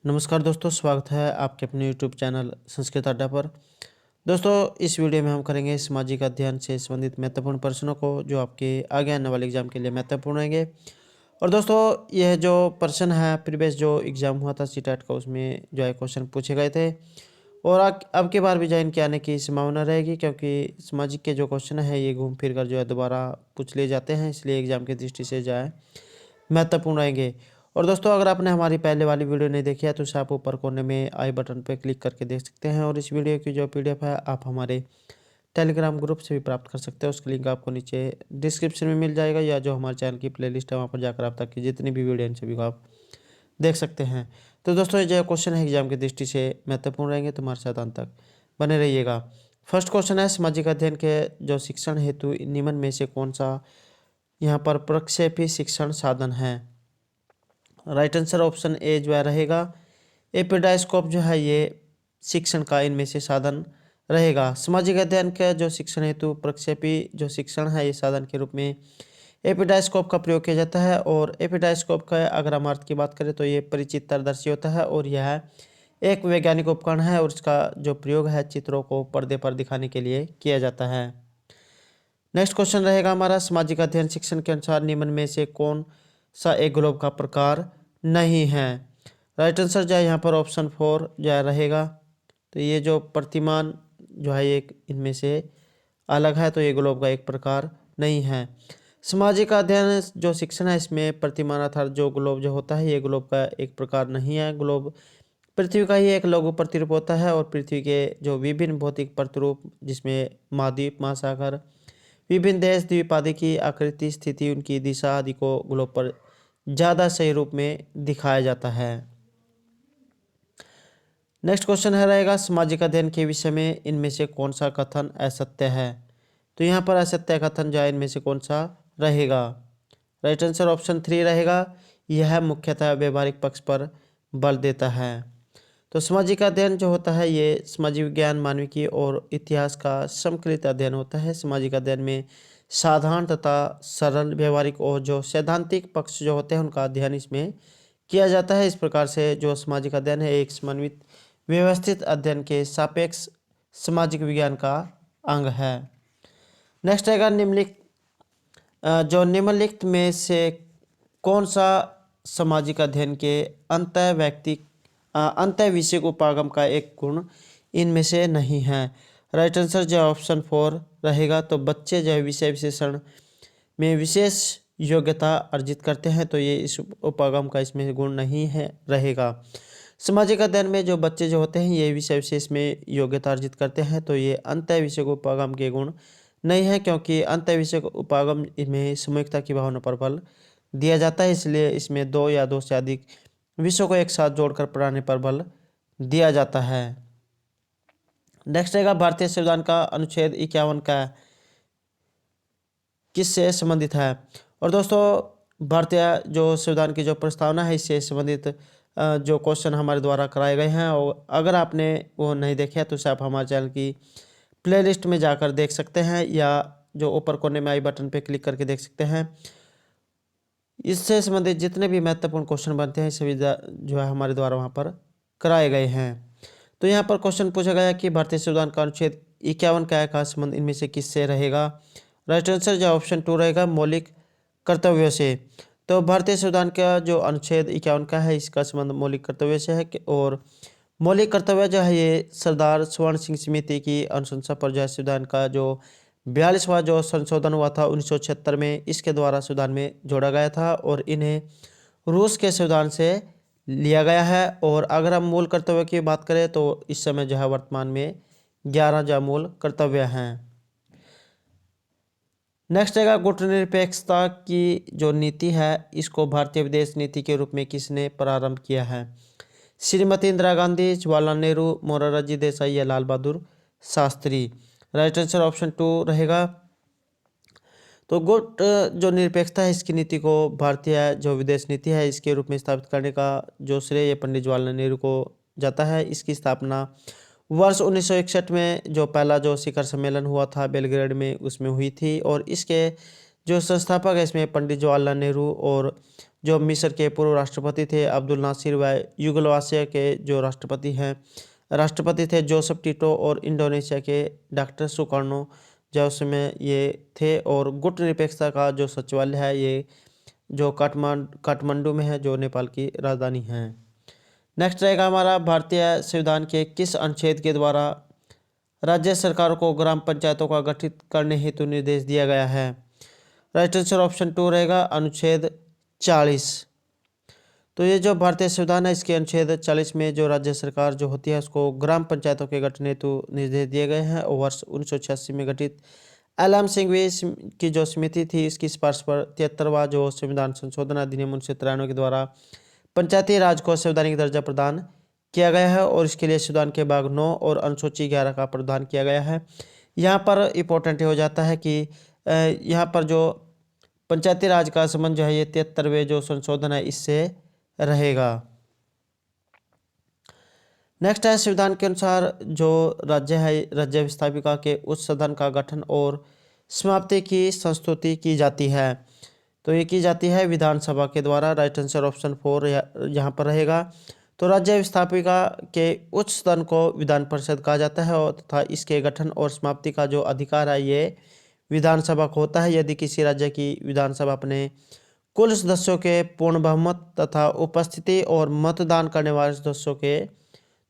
नमस्कार दोस्तों, स्वागत है आपके अपने यूट्यूब चैनल संस्कृत अड्डा पर। दोस्तों, इस वीडियो में हम करेंगे सामाजिक अध्ययन से संबंधित महत्वपूर्ण प्रश्नों को जो आपके आगे आने वाले एग्जाम के लिए महत्वपूर्ण रहेंगे। और दोस्तों, यह जो प्रश्न है प्रीवियस जो एग्ज़ाम हुआ था सीटेट का, उसमें जो है क्वेश्चन पूछे गए थे और अब की बार भी जो है इनके आने की संभावना रहेगी, क्योंकि सामाजिक के जो क्वेश्चन है ये घूम फिर कर जो है दोबारा पूछ लिए जाते हैं, इसलिए एग्ज़ाम की दृष्टि से जो है महत्वपूर्ण रहेंगे। और दोस्तों, अगर आपने हमारी पहले वाली वीडियो नहीं देखी है तो उसे आप ऊपर कोने में आई बटन पर क्लिक करके देख सकते हैं। और इस वीडियो की जो पीडीएफ है आप हमारे टेलीग्राम ग्रुप से भी प्राप्त कर सकते हैं, उसका लिंक आपको नीचे डिस्क्रिप्शन में मिल जाएगा, या जो हमारे चैनल की प्लेलिस्ट है वहाँ पर जाकर आप तक की जितनी भी वीडियो हैं सभी को आप देख सकते हैं। तो दोस्तों, ये जो क्वेश्चन है एग्जाम की दृष्टि से महत्वपूर्ण रहेंगे, तो हमारे साथ अंत तक बने रहिएगा। फर्स्ट क्वेश्चन है, सामाजिक अध्ययन के जो शिक्षण हेतु निम्न में से कौन सा यहाँ पर प्रक्षेपी शिक्षण साधन है। राइट आंसर ऑप्शन ए जो है रहेगा एपिडाइस्कोप जो है ये शिक्षण का इनमें से साधन रहेगा। सामाजिक अध्ययन का जो शिक्षण हेतु प्रक्षेपी जो शिक्षण है ये साधन के रूप में एपिडाइस्कोप का प्रयोग किया जाता है। और एपिडाइस्कोप का अगर हम अर्थ की बात करें तो ये परिचित्रदर्शी होता है और यह एक वैज्ञानिक उपकरण है और इसका जो प्रयोग है चित्रों को पर्दे पर दिखाने के लिए किया जाता है। नेक्स्ट क्वेश्चन रहेगा हमारा, सामाजिक अध्ययन शिक्षण के अनुसार निम्न में से कौन सा एक ग्लोब का प्रकार नहीं है। राइट आंसर जो है यहाँ पर ऑप्शन 4 जो है रहेगा। तो ये जो प्रतिमान जो है एक इनमें से अलग है, तो ये ग्लोब का एक प्रकार नहीं है। सामाजिक अध्ययन जो शिक्षण है इसमें प्रतिमान अर्थात जो ग्लोब जो होता है ये ग्लोब का एक प्रकार नहीं है। ग्लोब पृथ्वी का ही एक लघु प्रतिरूप होता है और पृथ्वी के जो विभिन्न भौतिक प्रतिरूप जिसमें महाद्वीप, महासागर, विभिन्न देश, द्वीप आदि की आकृति, स्थिति, उनकी दिशा आदि को ग्लोब पर ज़्यादा सही रूप में दिखाया जाता है। नेक्स्ट क्वेश्चन है रहेगा, सामाजिक अध्ययन के विषय में इनमें से कौन सा कथन असत्य है। तो यहाँ पर असत्य कथन जो है इनमें से कौन सा रहेगा। राइट आंसर ऑप्शन 3 रहेगा, यह मुख्यतः व्यवहारिक पक्ष पर बल देता है। तो सामाजिक अध्ययन जो होता है ये सामाजिक विज्ञान, मानविकी और इतिहास का सम्मिलित अध्ययन होता है। सामाजिक अध्ययन में साधारण तथा सरल, व्यवहारिक और जो सैद्धांतिक पक्ष जो होते हैं उनका अध्ययन इसमें किया जाता है। इस प्रकार से जो सामाजिक अध्ययन है एक समन्वित व्यवस्थित अध्ययन के सापेक्ष सामाजिक विज्ञान का अंग है। नेक्स्ट रहेगा जो निम्नलिखित में से कौन सा सामाजिक अध्ययन के अंतः विषयक उपागम का एक गुण इनमें से नहीं है। राइट आंसर जो ऑप्शन 4 रहेगा। तो बच्चे जो विषय विशेषण में विशेष योग्यता अर्जित करते हैं, तो ये इस उपागम का इसमें गुण नहीं है रहेगा। सामाजिक अध्ययन में जो बच्चे जो होते हैं ये विषय विशेष में योग्यता अर्जित करते हैं, तो ये अंतः विषयक उपागम के गुण नहीं है, क्योंकि अंतः विषयक उपागम इनमें सामूहिकता की भावना पर बल दिया जाता है, इसलिए इसमें 2 या 2 से अधिक विषयों को एक साथ जोड़कर पढ़ाने पर बल दिया जाता है। नेक्स्ट रहेगा, भारतीय संविधान का अनुच्छेद 51 का किससे संबंधित है। और दोस्तों, भारतीय जो संविधान की जो प्रस्तावना है इससे संबंधित जो क्वेश्चन हमारे द्वारा कराए गए हैं, और अगर आपने वो नहीं देखे तो उसे आप हमारे चैनल की प्लेलिस्ट में जाकर देख सकते हैं, या जो ऊपर कोने में आई बटन पे क्लिक करके देख सकते हैं। इससे संबंधित जितने भी महत्वपूर्ण क्वेश्चन बनते हैं सभी जो है हमारे द्वारा वहाँ पर कराए गए हैं। तो यहाँ पर क्वेश्चन पूछा गया कि भारतीय संविधान का अनुच्छेद 51 का संबंध इनमें से किससे रहेगा। राइट आंसर जो ऑप्शन 2 रहेगा, मौलिक कर्तव्यों से। तो भारतीय संविधान का जो अनुच्छेद 51 का है इसका संबंध मौलिक कर्तव्य से है, और मौलिक कर्तव्य जो है ये सरदार स्वर्ण सिंह समिति की अनुशंसा पर जो है संविधान का जो 42वां जो संशोधन हुआ था 1976 में, इसके द्वारा संविधान में जोड़ा गया था और इन्हें रूस के संविधान से लिया गया है। और अगर हम मूल कर्तव्य की बात करें तो इस समय जो है वर्तमान में 11 जो मूल कर्तव्य हैं। नेक्स्ट रहेगा, गुटनिरपेक्षता की जो नीति है इसको भारतीय विदेश नीति के रूप में किसने प्रारंभ किया है। श्रीमती इंदिरा गांधी, जवाहरलाल नेहरू, मोरारजी देसाई या Lal Bahadur Shastri. Right answer option 2 रहेगा। तो गुट जो निरपेक्षता है इसकी नीति को भारतीय जो विदेश नीति है इसके रूप में स्थापित करने का जो श्रेय पंडित जवाहरलाल नेहरू को जाता है। इसकी स्थापना वर्ष 1961 में जो पहला जो शिखर सम्मेलन हुआ था बेलग्रेड में उसमें हुई थी, और इसके जो संस्थापक है इसमें पंडित जवाहरलाल नेहरू और जो मिस्र के पूर्व राष्ट्रपति थे अब्दुल नासिर, व युगोस्लाविया के जो राष्ट्रपति थे जोसेफ टिटो, और इंडोनेशिया के डॉक्टर सुकार्नो जो उसमें ये थे। और गुट निरपेक्षता का जो सचिवालय है ये जो काठमांडू में है, जो नेपाल की राजधानी है। नेक्स्ट रहेगा हमारा, भारतीय संविधान के किस अनुच्छेद के द्वारा राज्य सरकारों को ग्राम पंचायतों का गठित करने हेतु निर्देश दिया गया है? राइट आंसर ऑप्शन 2 रहेगा, अनुच्छेद 40। तो ये जो भारतीय संविधान है इसके अनुच्छेद 40 में जो राज्य सरकार जो होती है उसको ग्राम पंचायतों के गठन हेतु निर्देश दिए गए हैं। और वर्ष 1986 में गठित एलएम सिंघवी की जो समिति थी इसकी सिफारिश पर 73वां जो संविधान संशोधन अधिनियम 1993 के द्वारा पंचायती राज को संवैधानिक दर्जा प्रदान किया गया है। और इसके लिए संविधान के भाग 9 और अनुसूची 11 का प्रावधान किया गया है। यहाँ पर इम्पोर्टेंट हो जाता है कि यहाँ पर जो पंचायती राज का संबंध जो है ये 73वें जो संशोधन है इससे रहेगा। नेक्स्ट है, संविधान के अनुसार जो राज्य है राज्य व्यवस्थापिका के उच्च सदन का गठन और समाप्ति की संस्तुति की जाती है। तो ये की जाती है विधानसभा के द्वारा। राइट आंसर ऑप्शन 4 यहाँ पर रहेगा। तो राज्य व्यवस्थापिका के उच्च सदन को विधान परिषद कहा जाता है और तथा इसके गठन और समाप्ति का जो अधिकार है ये विधानसभा को होता है। यदि किसी राज्य की विधानसभा अपने कुल सदस्यों के पूर्ण बहुमत तथा उपस्थिति और मतदान करने वाले सदस्यों के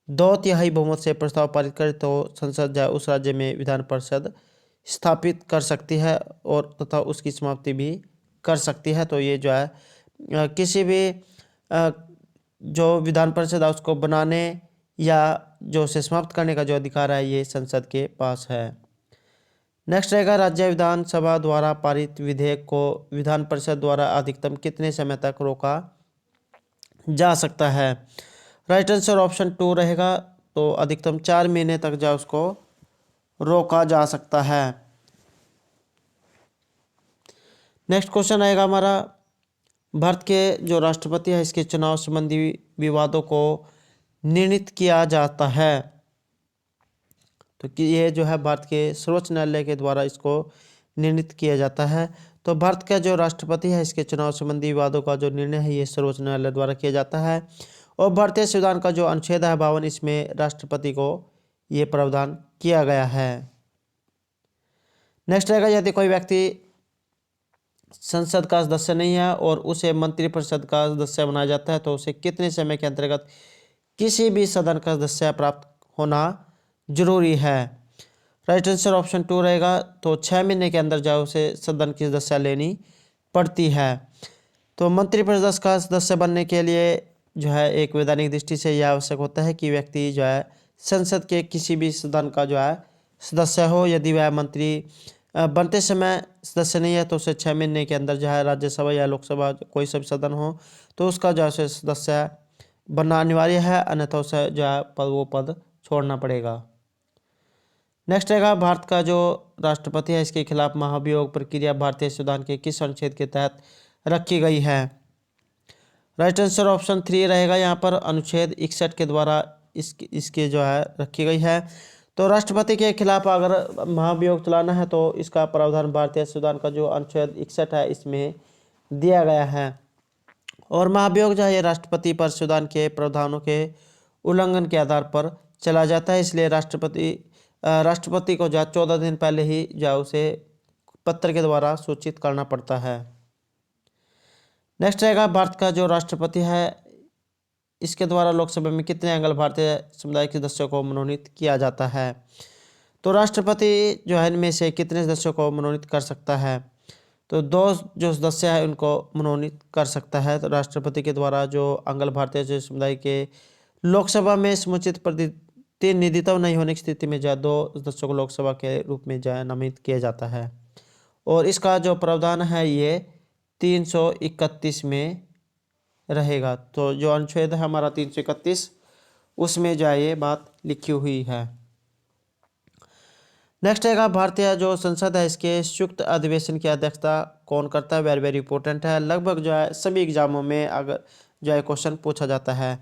2/3 बहुमत से प्रस्ताव पारित करे तो संसद जो है उस राज्य में विधान परिषद स्थापित कर सकती है और तथा उसकी समाप्ति भी कर सकती है। तो ये जो है किसी भी जो विधान परिषद है उसको बनाने या जो उसे समाप्त करने का जो अधिकार है ये संसद के पास है। नेक्स्ट रहेगा, राज्य विधानसभा द्वारा पारित विधेयक को विधान परिषद द्वारा अधिकतम कितने समय तक रोका जा सकता है? राइट आंसर ऑप्शन 2 रहेगा। तो अधिकतम 4 महीने तक जो उसको रोका जा सकता है। नेक्स्ट क्वेश्चन आएगा हमारा, भारत के जो राष्ट्रपति है इसके चुनाव संबंधी विवादों को निर्णीत किया जाता है। तो कि ये जो है भारत के सर्वोच्च न्यायालय के द्वारा इसको निर्णीत किया जाता है। तो भारत का जो राष्ट्रपति है इसके चुनाव संबंधी विवादों का जो निर्णय है ये सर्वोच्च न्यायालय द्वारा किया जाता है। और भारतीय संविधान का जो अनुच्छेद है 52 इसमें राष्ट्रपति को ये प्रावधान किया गया है। नेक्स्ट रहेगा, यदि कोई व्यक्ति संसद का सदस्य नहीं है और उसे मंत्रिपरिषद का सदस्य बनाया जाता है तो उसे कितने समय के अंतर्गत किसी भी सदन का सदस्य प्राप्त होना जरूरी है? राइट आंसर ऑप्शन 2 रहेगा। तो 6 महीने के अंदर जो उसे सदन की सदस्य लेनी पड़ती है। तो मंत्रिपरिषद का सदस्य बनने के लिए जो है एक वैधानिक दृष्टि से यह आवश्यक होता है कि व्यक्ति जो है संसद के किसी भी सदन का जो है सदस्य हो। यदि वह मंत्री बनते समय सदस्य नहीं है तो उसे 6 महीने के अंदर जो है राज्यसभा या लोकसभा कोई सा भी सदन हो तो उसका जो है सदस्य बनना अनिवार्य है, अन्यथा उसे जो है वो पद छोड़ना पड़ेगा। नेक्स्ट रहेगा, भारत का जो राष्ट्रपति है इसके खिलाफ महाभियोग प्रक्रिया भारतीय संविधान के किस अनुच्छेद के तहत रखी गई है? राइट आंसर ऑप्शन 3 रहेगा। यहाँ पर अनुच्छेद 61 के द्वारा इसके जो है रखी गई है। तो राष्ट्रपति के खिलाफ अगर महाभियोग चलाना है तो इसका प्रावधान भारतीय संविधान का जो अनुच्छेद 61 है इसमें दिया गया है। और महाभियोग जो है ये राष्ट्रपति पर संविधान के प्रावधानों के उल्लंघन के आधार पर चला जाता है। इसलिए राष्ट्रपति को जो 14 दिन पहले ही जो उसे पत्र के द्वारा सूचित करना पड़ता है। नेक्स्ट रहेगा, भारत का जो राष्ट्रपति है इसके द्वारा लोकसभा में कितने एंगल भारतीय समुदाय के सदस्यों को मनोनीत किया जाता है? तो राष्ट्रपति जो है इनमें से कितने सदस्यों को मनोनीत कर सकता है? तो 2 जो सदस्य है उनको मनोनीत कर सकता है। तो राष्ट्रपति के द्वारा जो एंगल भारतीय समुदाय के लोकसभा में समुचित प्रतिनिधित्व नहीं होने की स्थिति में जो 2 सदस्यों को लोकसभा के रूप में जो है नामित किया जाता है। और इसका जो प्रावधान है ये 331 में रहेगा। तो जो अनुच्छेद है हमारा 331 उसमें जो है ये बात लिखी हुई है। नेक्स्ट रहेगा, भारतीय जो संसद है इसके संयुक्त अधिवेशन की अध्यक्षता कौन करता है? वेरी वेरी इंपॉर्टेंट है, लगभग जो है सभी एग्जामों में अगर जो है क्वेश्चन पूछा जाता है।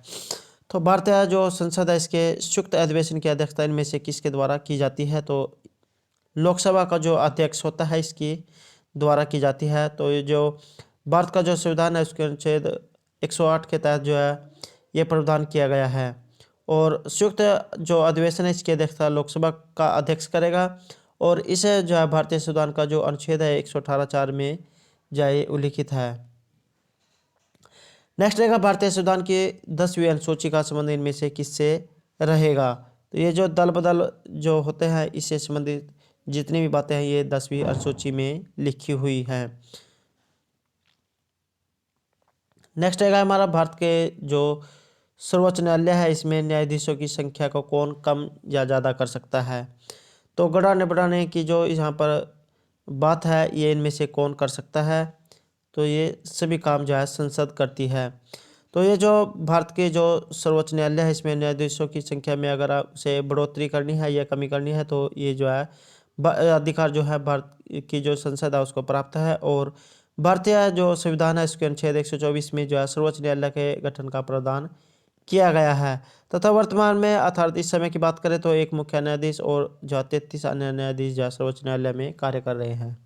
तो भारतीय जो संसद है इसके संयुक्त अधिवेशन की अध्यक्षता इनमें से किसके द्वारा की जाती है? तो लोकसभा का जो अध्यक्ष होता है इसकी द्वारा की जाती है। तो ये जो भारत का जो संविधान है उसके अनुच्छेद 108 के तहत जो है ये प्रावधान किया गया है। और संयुक्त जो अधिवेशन है इसकी अध्यक्षता लोकसभा का अध्यक्ष करेगा। और इसे जो है भारतीय संविधान का जो अनुच्छेद है 118(4) में जो है ये उल्लिखित है। नेक्स्ट रहेगा भारतीय संविधान की 10वीं अनुसूची का संबंध इनमें से किससे रहेगा। तो ये जो दल बदल जो होते हैं इससे संबंधित जितनी भी बातें हैं ये 10वीं अनुसूची में लिखी हुई हैं। नेक्स्ट रहेगा हमारा भारत के जो सर्वोच्च न्यायालय है इसमें न्यायाधीशों की संख्या को कौन कम या ज़्यादा कर सकता है। तो बढ़ाने बढ़ाने की जो यहाँ पर बात है ये इनमें से कौन कर सकता है। तो ये सभी काम जो है संसद करती है। तो ये जो भारत के जो सर्वोच्च न्यायालय है इसमें न्यायाधीशों की संख्या में अगर उसे बढ़ोतरी करनी है या कमी करनी है तो ये जो है अधिकार जो है भारत की जो संसद है उसको प्राप्त है। और भारतीय जो संविधान है इसके अनुच्छेद 124 में जो है सर्वोच्च न्यायालय के गठन का प्रावधान किया गया है। तथा वर्तमान में अर्थात इस समय की बात करें तो एक मुख्य न्यायाधीश और जो 33 अन्य न्यायाधीश जो सर्वोच्च न्यायालय में कार्य कर रहे हैं।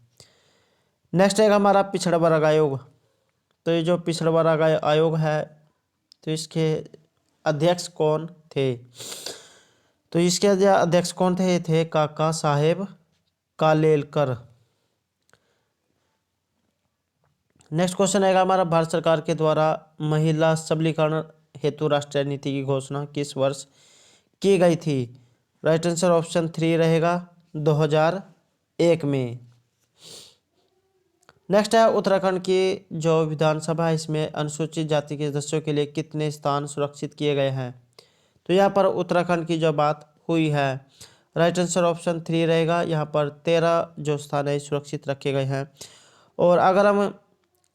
नेक्स्ट है हमारा पिछड़ा वर्ग आयोग। तो ये जो पिछड़ा वर्ग आयोग है तो इसके अध्यक्ष कौन थे। तो इसके अध्यक्ष कौन थे, ये थे काका साहेब कालेलकर। नेक्स्ट क्वेश्चन आएगा हमारा भारत सरकार के द्वारा महिला सबलीकरण हेतु राष्ट्रीय नीति की घोषणा किस वर्ष की गई थी। राइट आंसर ऑप्शन 3 रहेगा 2001 में। नेक्स्ट है उत्तराखंड की जो विधानसभा है इसमें अनुसूचित जाति के सदस्यों के लिए कितने स्थान सुरक्षित किए गए हैं। तो यहाँ पर उत्तराखंड की जो बात हुई है राइट आंसर ऑप्शन 3 रहेगा। यहाँ पर 13 जो स्थान है सुरक्षित रखे गए हैं। और अगर हम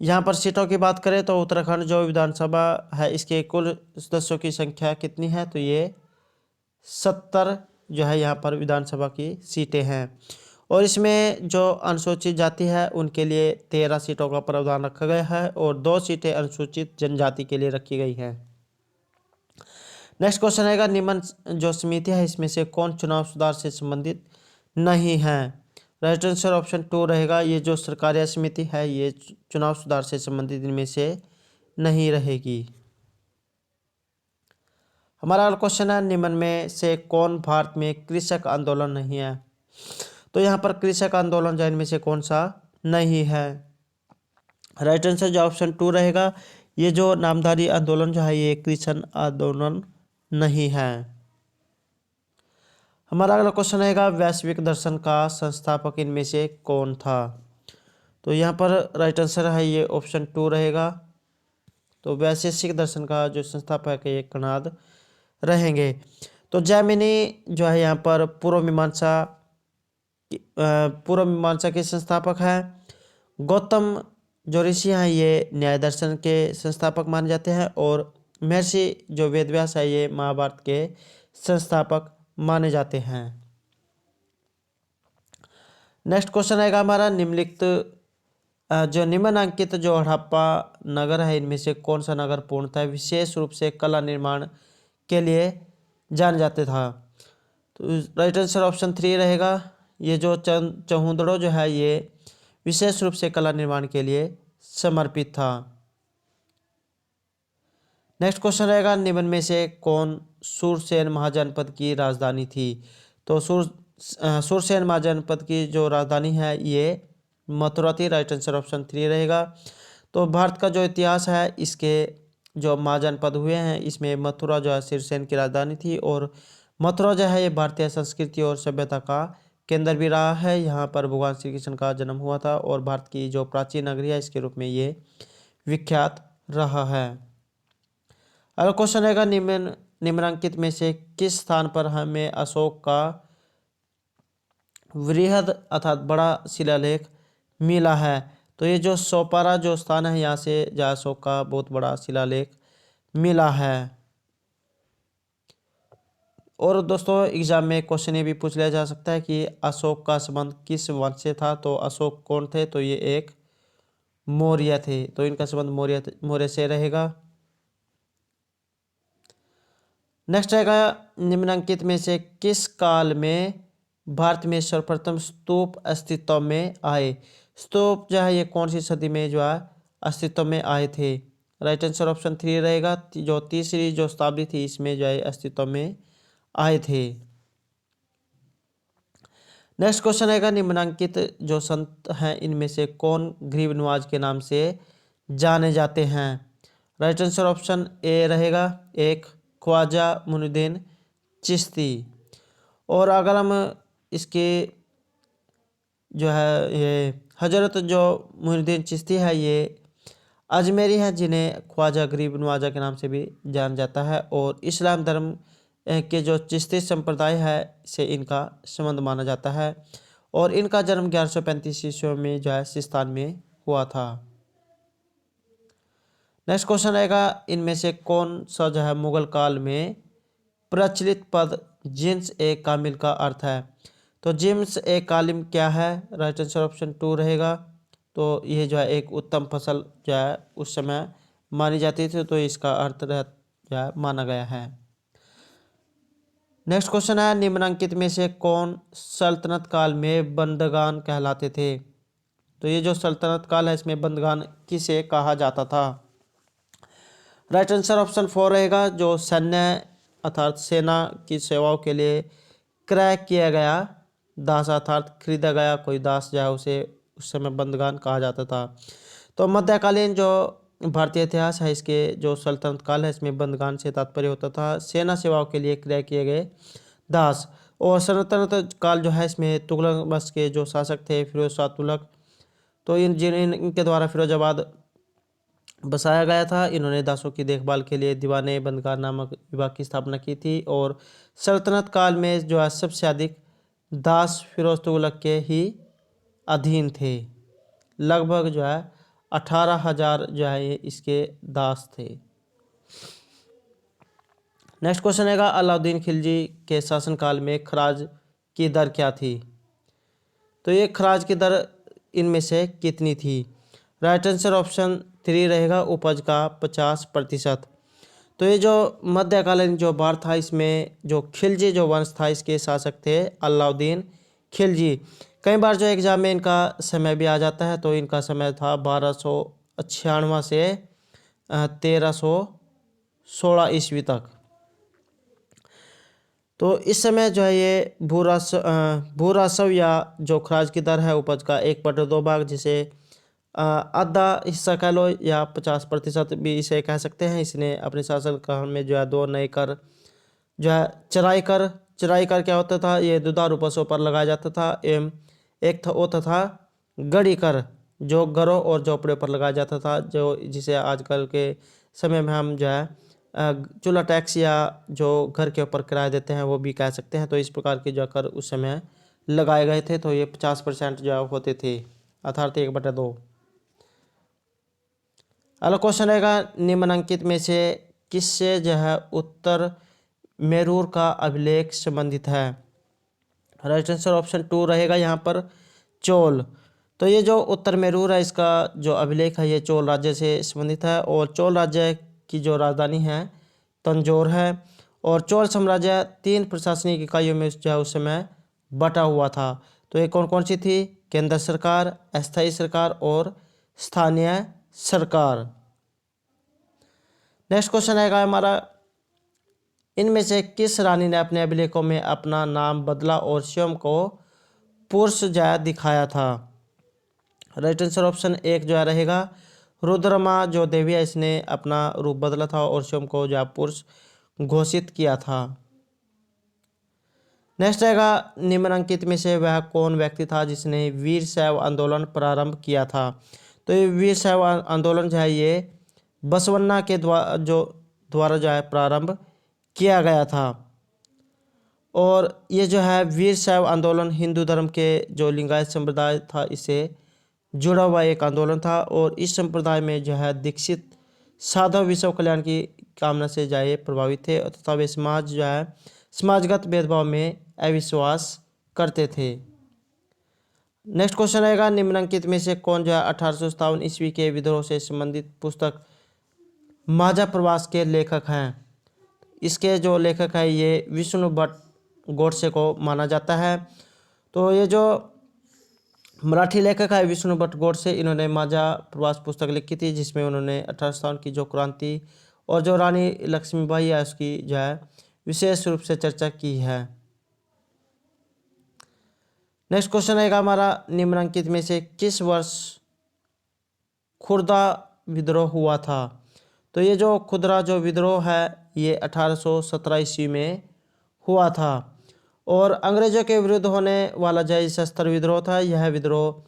यहाँ पर सीटों की बात करें तो उत्तराखंड जो विधानसभा है इसके कुल सदस्यों की संख्या कितनी है। तो ये 70 जो है यहाँ पर विधानसभा की सीटें हैं। और इसमें जो अनुसूचित जाति है उनके लिए 13 सीटों का प्रावधान रखा गया है और 2 सीटें अनुसूचित जनजाति के लिए रखी गई हैं। नेक्स्ट क्वेश्चन आएगा निम्न जो समिति है इसमें से कौन चुनाव सुधार से संबंधित नहीं है। राइट आंसर ऑप्शन 2 रहेगा। ये जो सरकारीय समिति है ये चुनाव सुधार से संबंधित इनमें से नहीं रहेगी। हमारा अगला क्वेश्चन है निम्न में से कौन भारत में कृषक आंदोलन नहीं है। तो यहाँ पर कृषक आंदोलन जो इनमें से कौन सा नहीं है। राइट आंसर जो ऑप्शन 2 रहेगा। ये जो नामधारी आंदोलन जो है ये कृषक आंदोलन नहीं है। हमारा अगला क्वेश्चन आएगा वैश्विक दर्शन का संस्थापक इनमें से कौन था। तो यहाँ पर राइट आंसर है ये ऑप्शन 2 रहेगा। तो वैशेषिक दर्शन का जो संस्थापक है ये कणाद रहेंगे। तो जैमिनी जो है यहाँ पर पूर्व मीमांसा के संस्थापक हैं। गौतम जो ऋषि हैं ये न्याय दर्शन के संस्थापक माने जाते हैं। और महर्षि जो वेदव्यास है ये महाभारत के संस्थापक माने जाते हैं। नेक्स्ट क्वेश्चन आएगा हमारा निम्नलिखित जो निम्नांकित जो हड़प्पा नगर है इनमें से कौन सा नगर पूर्णतः विशेष रूप से कला निर्माण के लिए जाना जाता था। तो राइट आंसर ऑप्शन 3 रहेगा। ये जो चहुंदड़ो जो है ये विशेष रूप से कला निर्माण के लिए समर्पित था। नेक्स्ट क्वेश्चन रहेगा निम्न में से कौन सूरसेन महाजनपद की राजधानी थी। तो सूरसेन महाजनपद की जो राजधानी है ये मथुरा थी। राइट आंसर ऑप्शन 3 रहेगा। तो भारत का जो इतिहास है इसके जो महाजनपद हुए हैं इसमें मथुरा जो है सूरसेन की राजधानी थी। और मथुरा जो है ये भारतीय संस्कृति और सभ्यता का केंद्र भी रहा है। यहाँ पर भगवान श्री कृष्ण का जन्म हुआ था और भारत की जो प्राचीन नगरी है इसके रूप में ये विख्यात रहा है। अगला क्वेश्चन रहेगा निम्नांकित में से किस स्थान पर हमें अशोक का वृहद अर्थात बड़ा शिलालेख मिला है। तो ये जो सोपारा जो स्थान है यहाँ से जहाँ अशोक का बहुत बड़ा शिलालेख मिला है। और दोस्तों एग्जाम में क्वेश्चन ये भी पूछ लिया जा सकता है कि अशोक का संबंध किस वंश से था। तो अशोक कौन थे। तो ये एक मौर्य थे। तो इनका संबंध मौर्य से रहेगा। नेक्स्ट रहेगा निम्नांकित में से किस काल में भारत में सर्वप्रथम स्तूप अस्तित्व में आए। स्तूप जो है ये कौन सी सदी में जो है अस्तित्व में आए थे। राइट आंसर ऑप्शन 3 रहेगा। जो तीसरी जो शताब्दी थी इसमें जो है अस्तित्व में आए थे। नेक्स्ट क्वेश्चन रहेगा, निम्नलिखित जो संत हैं इनमें से कौन गरीब नवाज के नाम से जाने जाते हैं। राइट आंसर ऑप्शन ए रहेगा, एक ख्वाजा मुइनुद्दीन चिश्ती। और अगर हम इसके जो है ये हजरत जो मुइनुद्दीन चिश्ती है ये अजमेरी है, जिन्हें ख्वाजा गरीब नवाजा के नाम से भी जाना जाता है। और इस्लाम धर्म के जो चिश्ती संप्रदाय है से इनका संबंध माना जाता है। और इनका जन्म 1135 ईस्वी में जो है सिस्तान में हुआ था। नेक्स्ट क्वेश्चन रहेगा, इनमें से कौन सा जो है मुगल काल में प्रचलित पद जिन्स ए कामिल का अर्थ है। तो जिन्स ए कामिल क्या है। राइट आंसर ऑप्शन 2 रहेगा। तो ये जो है एक उत्तम फसल जो है उस समय मानी जाती थी, तो इसका अर्थ जो है माना गया है। नेक्स्ट क्वेश्चन है, निम्नलिखित में से कौन सल्तनत काल में बंदगान कहलाते थे। तो ये जो सल्तनत काल है इसमें बंदगान किसे कहा जाता था। राइट आंसर ऑप्शन 4 रहेगा। जो सैन्य अर्थात सेना की सेवाओं के लिए क्रय किया गया दास अर्थात खरीदा गया कोई दास जो है उसे उस समय बंदगान कहा जाता था। तो मध्यकालीन जो भारतीय इतिहास है इसके जो सल्तनत काल है इसमें बंदगान से तात्पर्य होता था सेना सेवाओं के लिए क्रय किए गए दास। और सल्तनत काल जो है इसमें तुगलक वंश के जो शासक थे फिरोज शाह तुगलक, तो इनके द्वारा फिरोजाबाद बसाया गया था। इन्होंने दासों की देखभाल के लिए दीवाने बंदगान नामक विभाग की स्थापना की थी। और सल्तनत काल में जो है सबसे अधिक दास फिरोज तुगलक के ही अधीन थे। लगभग जो है 18,000 जो है इसके दास थे। नेक्स्ट क्वेश्चन है, अलाउद्दीन खिलजी के शासनकाल में खराज की दर क्या थी। तो ये खराज की दर इनमें से कितनी थी। राइट आंसर ऑप्शन 3 रहेगा, उपज का 50%। तो ये जो मध्यकालीन जो भारत था इसमें जो खिलजी जो वंश था इसके शासक थे अलाउद्दीन खिलजी। कई बार जो एग्जाम में इनका समय भी आ जाता है, तो इनका समय था 1296 से 1316 ईस्वी तक। तो इस समय जो है ये भूरासव या जो खराज की दर है उपज का 1/2 भाग, जिसे आधा हिस्सा कह लो या 50% भी इसे कह सकते हैं, इसने अपने शासनकाल में जो है 2 नए कर जो है चराई कर क्या होता था, ये दुधारू पशुओं पर लगाया जाता था। एवं एक था वो तथा गड़ी कर जो घरों और झोपड़ियों पर लगाया जाता था, जो जिसे आजकल के समय में हम जो है चूल्हा टैक्स या जो घर के ऊपर किराया देते हैं वो भी कह सकते हैं। तो इस प्रकार के जो कर उस समय लगाए गए थे, तो ये 50% जो होते थे अर्थात 1/2। अगला क्वेश्चन रहेगा, निम्नलिखित में से किससे जो है उत्तर मेरूर का अभिलेख संबंधित है। राइट आंसर ऑप्शन 2 रहेगा यहाँ पर, चोल। तो ये जो उत्तर मेरूर है इसका जो अभिलेख है ये चोल राज्य से संबंधित है। और चोल राज्य की जो राजधानी है तंजौर है। और चोल साम्राज्य 3 प्रशासनिक इकाइयों में जो है उस समय बटा हुआ था। तो ये कौन कौन सी थी, केंद्र सरकार, अस्थायी सरकार और स्थानीय सरकार। नेक्स्ट क्वेश्चन आएगा हमारा, इनमें से किस रानी ने अपने अभिलेखों में अपना नाम बदला और स्वयं को पुरुष जय दिखाया था। राइट आंसर ऑप्शन 1 जो है रहेगा, रुद्रमा जो देवी है इसने अपना रूप बदला था और स्वयं को जो पुरुष घोषित किया था। नेक्स्ट रहेगा, निम्नलिखित में से वह कौन व्यक्ति था जिसने वीर शैव आंदोलन प्रारंभ किया था। तो ये वीर शैव आंदोलन जो है ये बसवन्ना के द्वारा जो है प्रारंभ किया गया था। और ये जो है वीर शैव आंदोलन हिंदू धर्म के जो लिंगायत संप्रदाय था इसे जुड़ा हुआ एक आंदोलन था। और इस संप्रदाय में जो है दीक्षित साधव विश्व कल्याण की कामना से जो है प्रभावित थे तथा वे समाजगत भेदभाव में अविश्वास करते थे। नेक्स्ट क्वेश्चन रहेगा, निम्नलिखित में से कौन जो है 1857 ईस्वी के विद्रोह से संबंधित पुस्तक माझा प्रवास के लेखक हैं। इसके जो लेखक है ये विष्णु भट्ट गोडसे को माना जाता है। तो ये जो मराठी लेखक है विष्णु भट्ट गोडसे। इन्होंने माझा प्रवास पुस्तक लिखी थी, जिसमें उन्होंने 1857 की जो क्रांति और जो रानी लक्ष्मीबाई है उसकी जो है विशेष रूप से चर्चा की है। नेक्स्ट क्वेश्चन आएगा हमारा, निम्नलिखित में से किस वर्ष खुर्दा विद्रोह हुआ था? तो ये जो खुदरा जो विद्रोह है ये 1817 ईस्वी में हुआ था और अंग्रेजों के विरुद्ध होने वाला जो सशस्त्र विद्रोह था, यह विद्रोह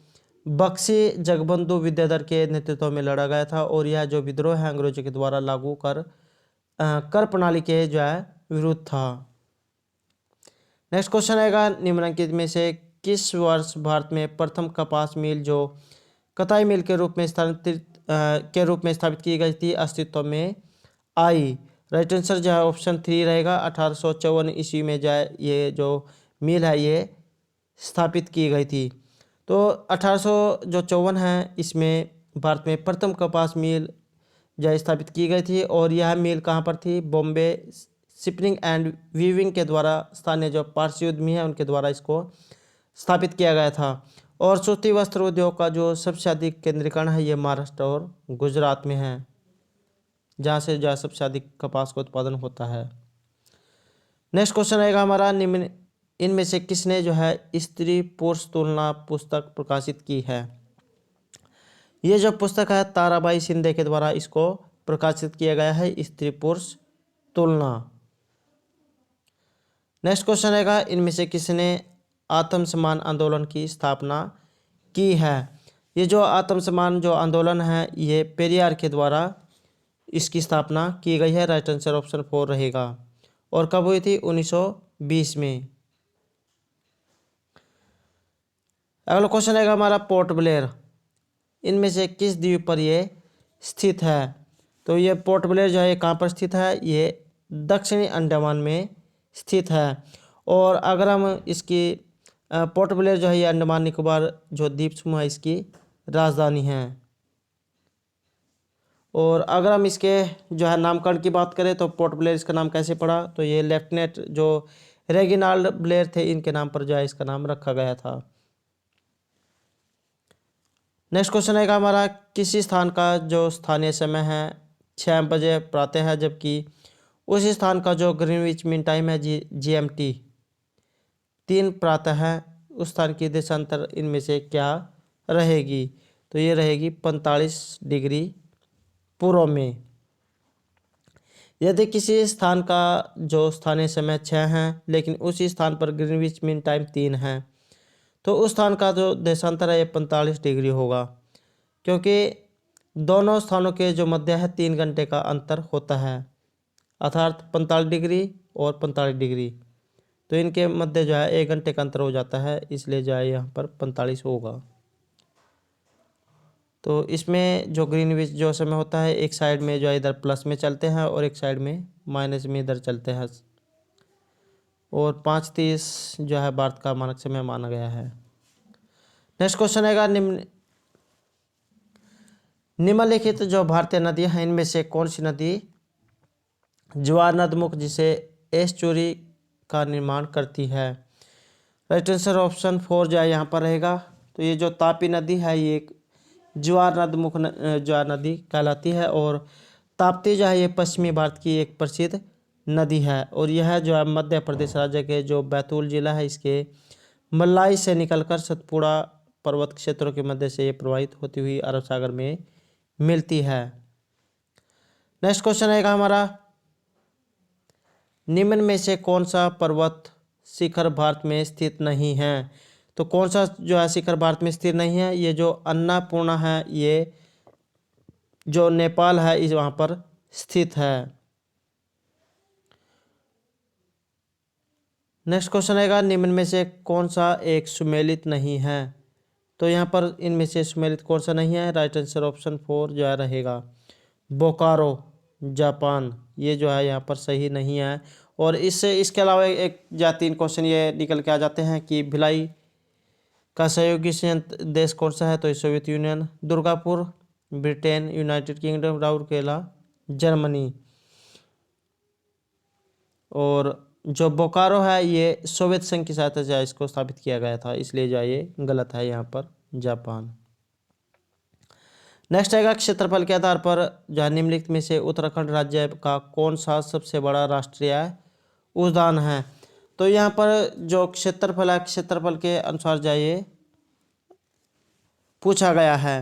बख्शी जगबंधु विद्याधर के नेतृत्व में लड़ा गया था और यह जो विद्रोह है अंग्रेजों के द्वारा लागू कर प्रणाली के जो है विरुद्ध था। नेक्स्ट क्वेश्चन आएगा, निम्नलिखित में से किस वर्ष भारत में प्रथम कपास मिल जो कताई मिल के रूप में स्थापित की गई थी अस्तित्व में आई? राइट आंसर जो है ऑप्शन 3 रहेगा। 1854 ईस्वी में जो है ये जो मिल है ये स्थापित की गई थी। तो 1854 है इसमें भारत में प्रथम कपास मिल जो स्थापित की गई थी और यह मिल कहाँ पर थी? बॉम्बे स्पिनिंग एंड वीविंग के द्वारा स्थानीय जो पारसी उद्यमी है उनके द्वारा इसको स्थापित किया गया था। और सूती वस्त्र उद्योग का जो सबसे अधिक केंद्रीकरण है ये महाराष्ट्र और गुजरात में है, जहाँ से जो सबसे अधिक कपास का उत्पादन होता है। नेक्स्ट क्वेश्चन आएगा हमारा, निम्न इनमें से किसने जो है स्त्री पुरुष तुलना पुस्तक प्रकाशित की है? ये जो पुस्तक है ताराबाई शिंदे के द्वारा इसको प्रकाशित किया गया है, स्त्री पुरुष तुलना। नेक्स्ट क्वेश्चन आएगा, इनमें से किसने आत्मसम्मान आंदोलन की स्थापना की है? ये जो आत्मसम्मान जो आंदोलन है ये पेरियार के द्वारा इसकी स्थापना की गई है। राइट आंसर ऑप्शन 4 रहेगा। और कब हुई थी? 1920 में। अगला क्वेश्चन आएगा हमारा, पोर्ट ब्लेयर इनमें से किस द्वीप पर ये स्थित है? तो ये पोर्ट ब्लेयर जो है कहाँ पर स्थित है? ये दक्षिणी अंडमान में स्थित है। और अगर हम इसकी पोर्ट ब्लेयर जो है ये अंडमान निकोबार जो द्वीप समूह है इसकी राजधानी है। और अगर हम इसके जो है नामकरण की बात करें तो पोर्ट ब्लेयर इसका नाम कैसे पड़ा? तो ये लेफ्टिनेंट जो रेगिनाल्ड ब्लेयर थे इनके नाम पर जो है इसका नाम रखा गया था। नेक्स्ट क्वेश्चन आएगा हमारा, किसी स्थान का जो स्थानीय समय है 6 बजे प्रातः है, जबकि उसी स्थान का जो ग्रीनविच मीन टाइम है GMT 3 प्रातः है, उस स्थान की देशांतर इनमें से क्या रहेगी? तो ये रहेगी 45 डिग्री पूर्व में। यदि किसी स्थान का जो स्थानीय समय 6 है लेकिन उसी स्थान पर ग्रीनविच मीन टाइम 3 है तो उस स्थान का जो देशांतर है ये 45 डिग्री होगा, क्योंकि दोनों स्थानों के जो मध्य है 3 घंटे का अंतर होता है, अर्थात 45 डिग्री और 45 डिग्री, तो इनके मध्य जो है 1 घंटे का अंतर हो जाता है, इसलिए जो है यहाँ पर 45 होगा। तो इसमें जो ग्रीनविच जो समय होता है एक साइड में जो है इधर प्लस में चलते हैं और एक साइड में माइनस में इधर चलते हैं। और 5:30 जो है भारत का मानक समय माना गया है। नेक्स्ट क्वेश्चन आएगा, निम्नलिखित जो भारतीय नदियां हैं इनमें से कौन सी नदी ज्वार नदमुख जिसे एस्चुरी का निर्माण करती है? राइट आंसर ऑप्शन 4 जो है यहाँ पर रहेगा। तो ये जो तापी नदी है ये एक ज्वार नदमुख ज्वार नदी कहलाती है और ताप्ती जो है ये पश्चिमी भारत की एक प्रसिद्ध नदी है और यह जो है मध्य प्रदेश राज्य के जो बैतूल जिला है इसके मल्लाई से निकलकर सतपुड़ा पर्वत क्षेत्रों के मध्य से ये प्रवाहित होती हुई अरब सागर में मिलती है। नेक्स्ट क्वेश्चन आएगा हमारा, निम्न में से कौन सा पर्वत शिखर भारत में स्थित नहीं है? तो कौन सा जो है शिखर भारत में स्थित नहीं है? ये जो अन्नपूर्णा है ये जो नेपाल है इस वहाँ पर स्थित है। नेक्स्ट क्वेश्चन आएगा, निम्न में से कौन सा एक सुमेलित नहीं है? तो यहाँ पर इनमें से सुमेलित कौन सा नहीं है? राइट आंसर ऑप्शन 4 जो है रहेगा, बोकारो जापान, ये जो है यहाँ पर सही नहीं है। और इसके अलावा एक या 3 क्वेश्चन ये निकल के आ जाते हैं कि भिलाई का सहयोगी देश कौन सा है? तो Soviet union, Durgapur Britain, United kingdom, Rourkela Germany. और जो बोकारो है ये सोवियत संघ की सहायता से इसको स्थापित किया गया था, इसलिए जो ये गलत है यहाँ पर। जापान। नेक्स्ट आएगा क्षेत्रफल के आधार पर जो है निम्नलिखित में से उत्तराखंड राज्य का कौन सा सबसे बड़ा राष्ट्रीय उद्यान है। तो यहाँ पर जो क्षेत्रफल है, क्षेत्रफल के अनुसार जाइए पूछा गया है।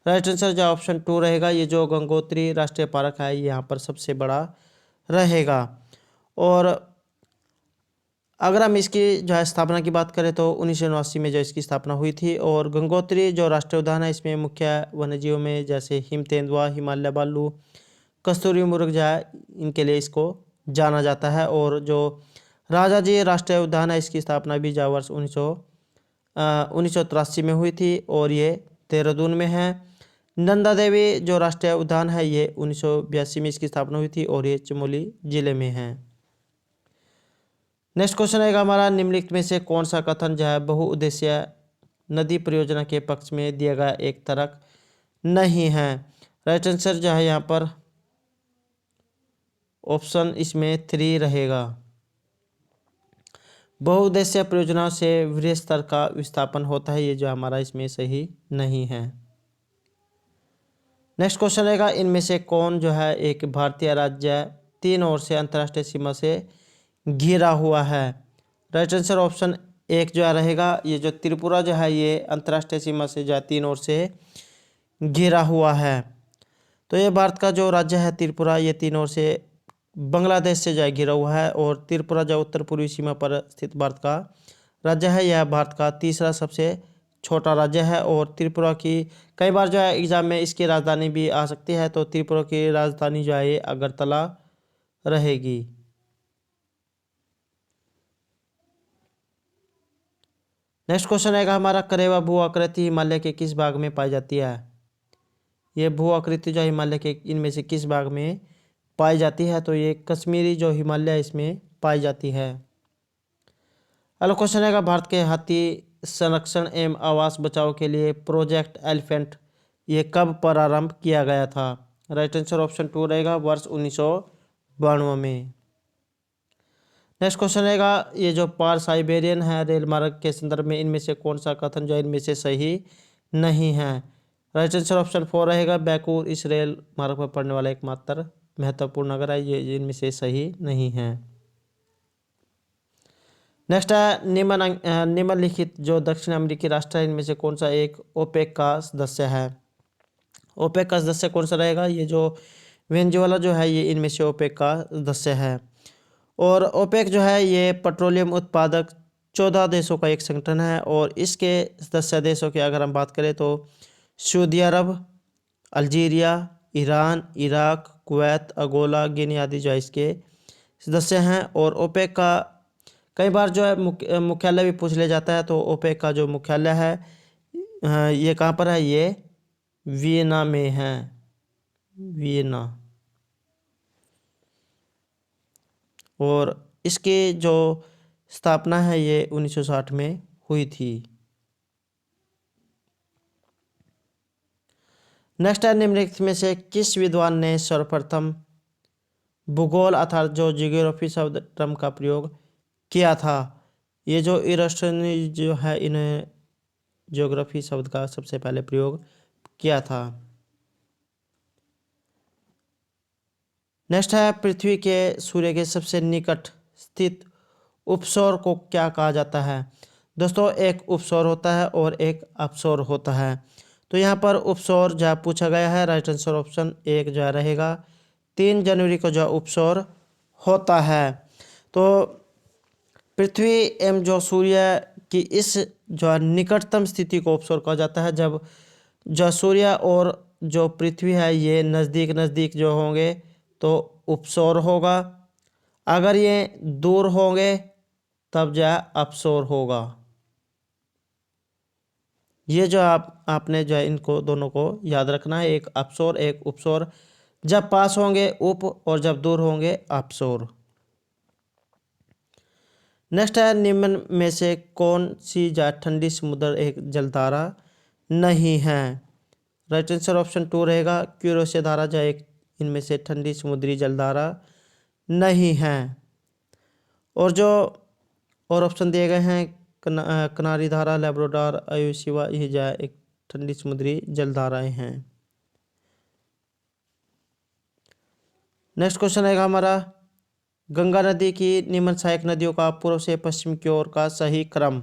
राइट आंसर जो ऑप्शन 2 रहेगा, ये जो गंगोत्री राष्ट्रीय पार्क है ये यहाँ पर सबसे बड़ा रहेगा। और अगर हम इसकी जो है स्थापना की बात करें तो 1979 में जो इसकी स्थापना हुई थी। और गंगोत्री जो राष्ट्रीय उद्यान है इसमें मुख्य वन्यजीवों में जैसे हिम तेंदुआ, हिमालय भालू, कस्तूरी मृग जो है इनके लिए इसको जाना जाता है। और जो राजा जी राष्ट्रीय उद्यान है इसकी स्थापना भी जो वर्ष 1983 में हुई थी और ये देहरादून में है। नंदा देवी जो राष्ट्रीय उद्यान है ये 1982 में इसकी स्थापना हुई थी और ये चमोली जिले में है। नेक्स्ट क्वेश्चन आएगा हमारा, निम्नलिखित में से कौन सा कथन जो है बहुउद्देशीय नदी परियोजना के पक्ष में दिया गया एक तर्क नहीं है। राइट आंसर जो है यहाँ पर ऑप्शन इसमें 3 रहेगा। बहुउद्देशीय परियोजनाओं से वृहद स्तर का विस्थापन होता है, ये जो हमारा इसमें सही नहीं है। नेक्स्ट क्वेश्चन रहेगा, इनमें से कौन जो है एक भारतीय राज्य 3 ओर से अंतर्राष्ट्रीय सीमा से घिरा हुआ है। राइट आंसर ऑप्शन 1 जो है रहेगा, ये जो त्रिपुरा जो है ये अंतर्राष्ट्रीय सीमा से जो है 3 ओर से घिरा हुआ है। तो ये भारत का जो राज्य है त्रिपुरा ये 3 ओर से बांग्लादेश से जो है घिरा हुआ है। और त्रिपुरा जो उत्तर पूर्वी सीमा पर स्थित भारत का राज्य है, यह भारत का तीसरा सबसे छोटा राज्य है। और त्रिपुरा की कई बार जो है एग्जाम में इसकी राजधानी भी आ सकती है, तो त्रिपुरा की राजधानी जो है ये अगरतला रहेगी। नेक्स्ट क्वेश्चन आएगा हमारा, करेवा भू आकृति हिमालय के किस भाग में पाई जाती है। ये भू आकृति जो हिमालय के इनमें से किस भाग में पाई जाती है। तो ये कश्मीरी जो हिमालय इसमें पाई जाती है। अगला क्वेश्चन आएगा, भारत के हाथी संरक्षण एवं आवास बचाव के लिए प्रोजेक्ट एलिफेंट ये कब प्रारंभ किया गया था। राइट आंसर ऑप्शन 2 रहेगा, वर्ष 1992 में। नेक्स्ट क्वेश्चन रहेगा, ये जो पार साइबेरियन है रेल मार्ग के संदर्भ में इनमें से कौन सा कथन जो इनमें से सही नहीं है। राइट आंसर ऑप्शन 4 रहेगा, बैकूर इस रेल मार्ग पर पड़ने वाला एकमात्र महत्वपूर्ण नगर है, ये इनमें से सही नहीं है। नेक्स्ट है, निम्नलिखित जो दक्षिण अमेरिकी राष्ट्र है इनमें से कौन सा एक ओपेक का सदस्य है। ओपेक का सदस्य कौन सा रहेगा, ये जो वेनेजुएला जो है ये इनमें से ओपेक का सदस्य है। और ओपेक जो है ये पेट्रोलियम उत्पादक 14 देशों का एक संगठन है। और इसके सदस्य देशों की अगर हम बात करें तो Saudi Arab, Algeria, Iran, Iraq, Kuwait, Angola, Guinea आदि जो है इसके सदस्य हैं। और ओपेक का कई बार जो है मुख्यालय भी पूछ लिया जाता है। तो ओपेक का जो मुख्यालय है ये कहाँ पर है, ये वियना में है, वियना। और इसकी जो स्थापना है ये 1960 में हुई थी। नेक्स्ट है, निम्नलिखित में से किस विद्वान ने सर्वप्रथम भूगोल अर्थात जो जियोग्राफी शब्द टर्म का प्रयोग किया था। ये जो इरास्टोनीज जो है इन्हें जियोग्राफी शब्द का सबसे पहले प्रयोग किया था। नेक्स्ट है, पृथ्वी के सूर्य के सबसे निकट स्थित उपसौर को क्या कहा जाता है। दोस्तों एक उपसौर होता है और एक अपसौर होता है। तो यहाँ पर उपसौर जो पूछा गया है, राइट आंसर ऑप्शन 1 जो रहेगा, 3 जनवरी को जो उपसौर होता है। तो पृथ्वी एवं जो सूर्य की इस जो निकटतम स्थिति को उपसौर कहा जाता है, जब जो सूर्य और जो पृथ्वी है ये नज़दीक नज़दीक जो होंगे तो उपसौर होगा। अगर ये दूर होंगे तब जो है अपसौर होगा। ये जो आपने जो है इनको दोनों को याद रखना है, एक अपसौर एक उपसौर। जब पास होंगे उप और जब दूर होंगे अपसौर। नेक्स्ट है, निम्न में से कौन सी ठंडी समुद्र एक जलधारा नहीं है। राइट आंसर ऑप्शन 2 रहेगा, क्यूरोसिया धारा जो एक इनमें से ठंडी समुद्री जलधारा नहीं है। और जो और ऑप्शन दिए गए हैं किनारी धारा, लैब्राडोर, अयोशिवा, यह जो है एक ठंडी समुद्री जलधाराएं हैं। नेक्स्ट क्वेश्चन रहेगा हमारा, गंगा नदी की निम्न सहायक नदियों का पूर्व से पश्चिम की ओर का सही क्रम।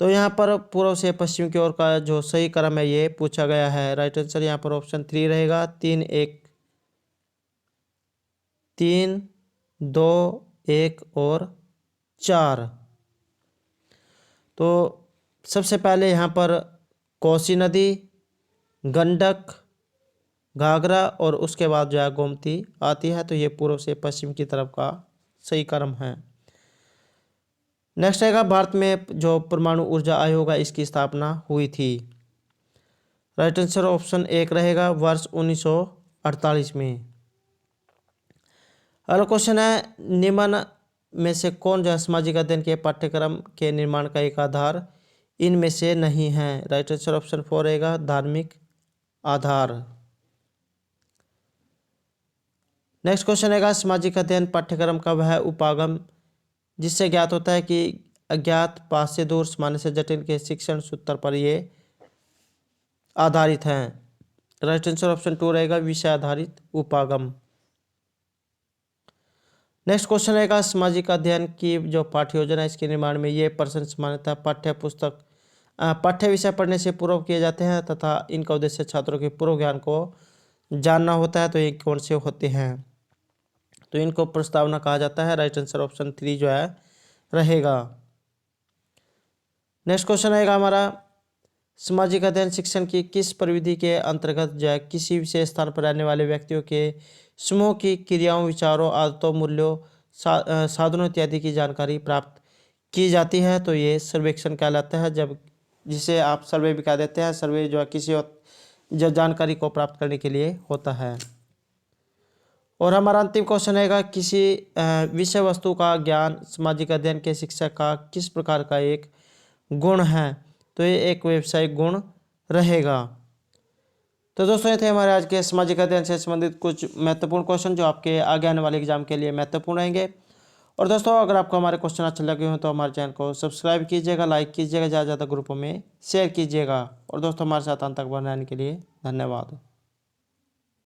तो यहाँ पर पूर्व से पश्चिम की ओर का जो सही क्रम है ये पूछा गया है। राइट आंसर यहाँ पर ऑप्शन 3 रहेगा, 3 1 3 2 1 और 4। तो सबसे पहले यहाँ पर कोसी नदी, गंडक, घाघरा और उसके बाद जो है गोमती आती है। तो ये पूर्व से पश्चिम की तरफ का सही क्रम है। नेक्स्ट रहेगा, भारत में जो परमाणु ऊर्जा आयोग है इसकी स्थापना हुई थी। राइट आंसर ऑप्शन 1 रहेगा, वर्ष 1948 में। अगला क्वेश्चन है, निम्न में से कौन जो है सामाजिक अध्ययन के पाठ्यक्रम के निर्माण का एक आधार इनमें से नहीं है। राइट आंसर ऑप्शन 4 रहेगा, धार्मिक आधार। नेक्स्ट क्वेश्चन रहेगा, सामाजिक अध्ययन पाठ्यक्रम का वह उपागम जिससे ज्ञात होता है कि अज्ञात, पास से दूर, सामान्य से जटिल के शिक्षण सूत्र पर ये आधारित हैं। राइट आंसर ऑप्शन 2 रहेगा, विषय आधारित उपागम। नेक्स्ट क्वेश्चन रहेगा, सामाजिक अध्ययन की जो पाठ्य योजना है इसके निर्माण में ये प्रश्न सामान्यतः पाठ्य विषय पढ़ने से पूर्व किए जाते हैं तथा इनका उद्देश्य छात्रों के पूर्व ज्ञान को जानना होता है। तो ये कौन से होते हैं, तो इनको प्रस्तावना कहा जाता है। राइट आंसर ऑप्शन 3 जो है रहेगा। नेक्स्ट क्वेश्चन रहेगा हमारा, सामाजिक अध्ययन शिक्षण की किस प्रविधि के अंतर्गत जो है किसी विशेष स्थान पर रहने वाले व्यक्तियों के समूह की क्रियाओं, विचारों, आदतों, मूल्यों, साधनों इत्यादि की जानकारी प्राप्त की जाती है। तो ये सर्वेक्षण कहलाता है, जब जिसे आप सर्वे भी कह देते हैं। सर्वे जो है किसी जो जानकारी को प्राप्त करने के लिए होता है। और हमारा अंतिम क्वेश्चन रहेगा, किसी विषय वस्तु का ज्ञान सामाजिक अध्ययन के शिक्षक का किस प्रकार का एक गुण है। तो ये एक व्यावसायिक गुण रहेगा। तो दोस्तों ये थे हमारे आज के सामाजिक अध्ययन से संबंधित कुछ महत्वपूर्ण क्वेश्चन जो आपके आगे आने वाले एग्जाम के लिए महत्वपूर्ण रहेंगे। और दोस्तों अगर आपको हमारे क्वेश्चन अच्छे लगे हो तो हमारे चैनल को सब्सक्राइब कीजिएगा, लाइक कीजिएगा, ज़्यादा से ज़्यादा ग्रुपों में शेयर कीजिएगा। और दोस्तों हमारे साथ अंत तक बनाने के लिए धन्यवाद।